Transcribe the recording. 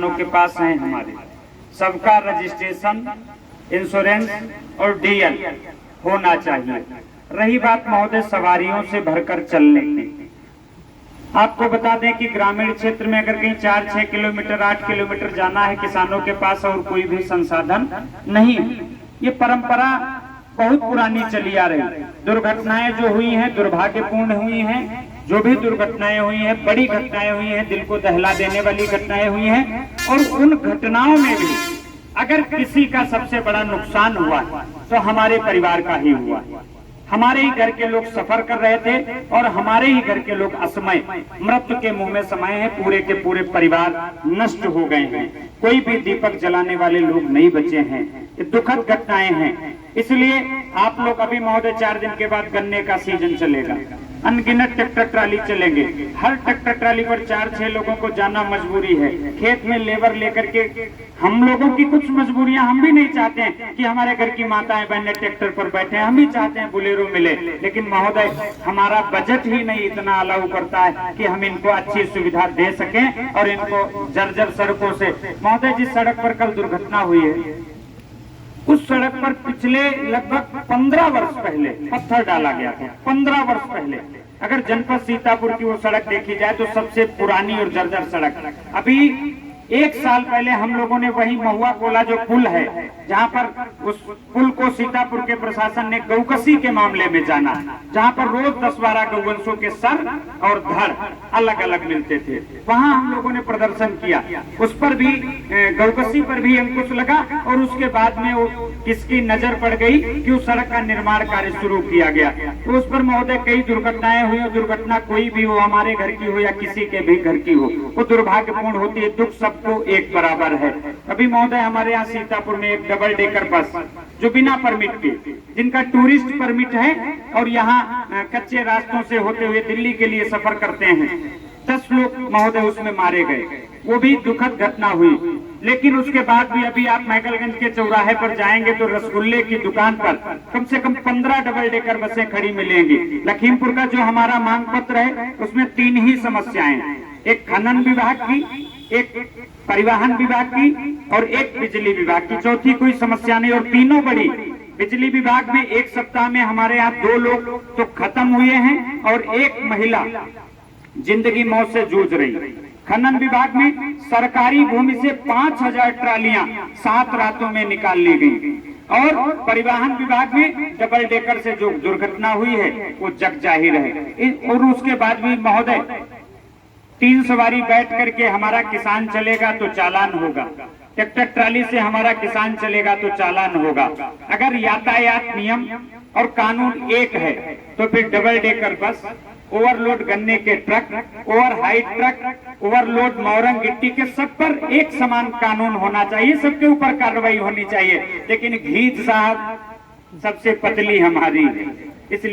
किसानों के पास हैं हमारे, सबका रजिस्ट्रेशन, इंश्योरेंस और डीएल होना चाहिए। रही बात महोदय सवारियों से भरकर चलने की, आपको बता दें कि ग्रामीण क्षेत्र में अगर कहीं 4-6 किलोमीटर 8 किलोमीटर जाना है किसानों के पास और कोई भी संसाधन नहीं, ये परंपरा बहुत पुरानी चली आ रही। दुर्घटनाएं जो हुई हैं दुर्भाग्यपूर्ण हुई हैं, जो भी दुर्घटनाएं हुई हैं बड़ी घटनाएं हुई हैं, दिल को दहला देने वाली घटनाएं हुई हैं। और उन घटनाओं में भी अगर किसी का सबसे बड़ा नुकसान हुआ तो हमारे परिवार का ही हुआ। हमारे ही घर के लोग सफर कर रहे थे और हमारे ही घर के लोग असमय मृत्यु के मुंह में समाये हैं। पूरे के पूरे परिवार नष्ट हो गए हैं, कोई भी दीपक जलाने वाले लोग नहीं बचे हैं। ये दुखद घटनाएं हैं। इसलिए आप लोग अभी महोदय 4 दिन के बाद गन्ने का सीजन चलेगा, अनगिनत ट्रैक्टर ट्राली चलेंगे। हर ट्रैक्टर ट्राली पर 4-6 लोगों को जाना मजबूरी है। खेत में लेबर लेकर के हम लोगों की कुछ मजबूरियां, हम भी नहीं चाहते हैं कि हमारे घर की माताएं बहनें ट्रैक्टर पर बैठे, हम भी चाहते हैं बुलेरो मिले, लेकिन महोदय हमारा बजट ही नहीं इतना अलाउ करता है कि हम इनको अच्छी सुविधा दे सकें और इनको जर्जर सड़कों से। महोदय जिस सड़क पर कल दुर्घटना हुई है उस सड़क पर पिछले लगभग 15 वर्ष पहले पत्थर डाला गया था। 15 वर्ष पहले अगर जनपद सीतापुर की वो सड़क देखी जाए तो सबसे पुरानी और जर्जर सड़क। अभी 1 साल पहले हम लोगों ने वही महुआ कोला जो पुल है, जहां पर उस पुल को सीतापुर के प्रशासन ने गौकसी के मामले में जाना, जहां पर रोज 10-12 गौवंशों के सर और धड़ अलग अलग मिलते थे, वहां हम लोगों ने प्रदर्शन किया। उस पर भी गौकसी पर भी अंकुश लगा और उसके बाद में वो किसकी नजर पड़ गई कि उस सड़क का निर्माण कार्य शुरू किया गया। तो उस पर महोदय कई दुर्घटनाएं हुई। दुर्घटना कोई भी हो, हमारे घर की हो या किसी के भी घर की हो, वो दुर्भाग्यपूर्ण होती है। दुख सबको एक बराबर है। अभी महोदय हमारे यहाँ सीतापुर में एक डबल डेकर बस जो बिना परमिट के, जिनका टूरिस्ट परमिट है और यहाँ कच्चे रास्तों से होते हुए दिल्ली के लिए सफर करते हैं, 10 लोग महोदय उसमें मारे गए। वो भी दुखद घटना हुई। लेकिन उसके बाद भी अभी आप मैकलगंज के चौराहे पर जाएंगे तो रसगुल्ले की दुकान पर कम से कम 15 डबल डेकर बसें खड़ी मिलेंगी। लखीमपुर का जो हमारा मांग पत्र है उसमें 3 ही समस्याएं, एक खनन विभाग की, एक परिवहन विभाग की और एक बिजली विभाग की। चौथी कोई समस्या नहीं और तीनों बड़ी। बिजली विभाग में 1 सप्ताह में हमारे यहाँ 2 लोग तो खत्म हुए हैं और 1 महिला जिंदगी मौत से जूझ रही। खनन विभाग में सरकारी भूमि से 5000 ट्रालियां 7 रातों में निकाल ली गई और परिवहन विभाग में डबल डेकर से जो दुर्घटना हुई है वो जग जाहिर है। और उसके बाद भी महोदय 3 सवारी बैठ करके हमारा किसान चलेगा तो चालान होगा, ट्रैक्टर ट्राली से हमारा किसान चलेगा तो चालान होगा। अगर यातायात नियम और कानून एक है तो फिर डबल डेकर बस, ओवरलोड गन्ने के truck, over height truck, overload मौरंग गिट्टी के सब पर एक समान कानून होना चाहिए, सबके ऊपर कार्रवाई होनी चाहिए। लेकिन घीच साहब सबसे पतली हमारी है, इसलिए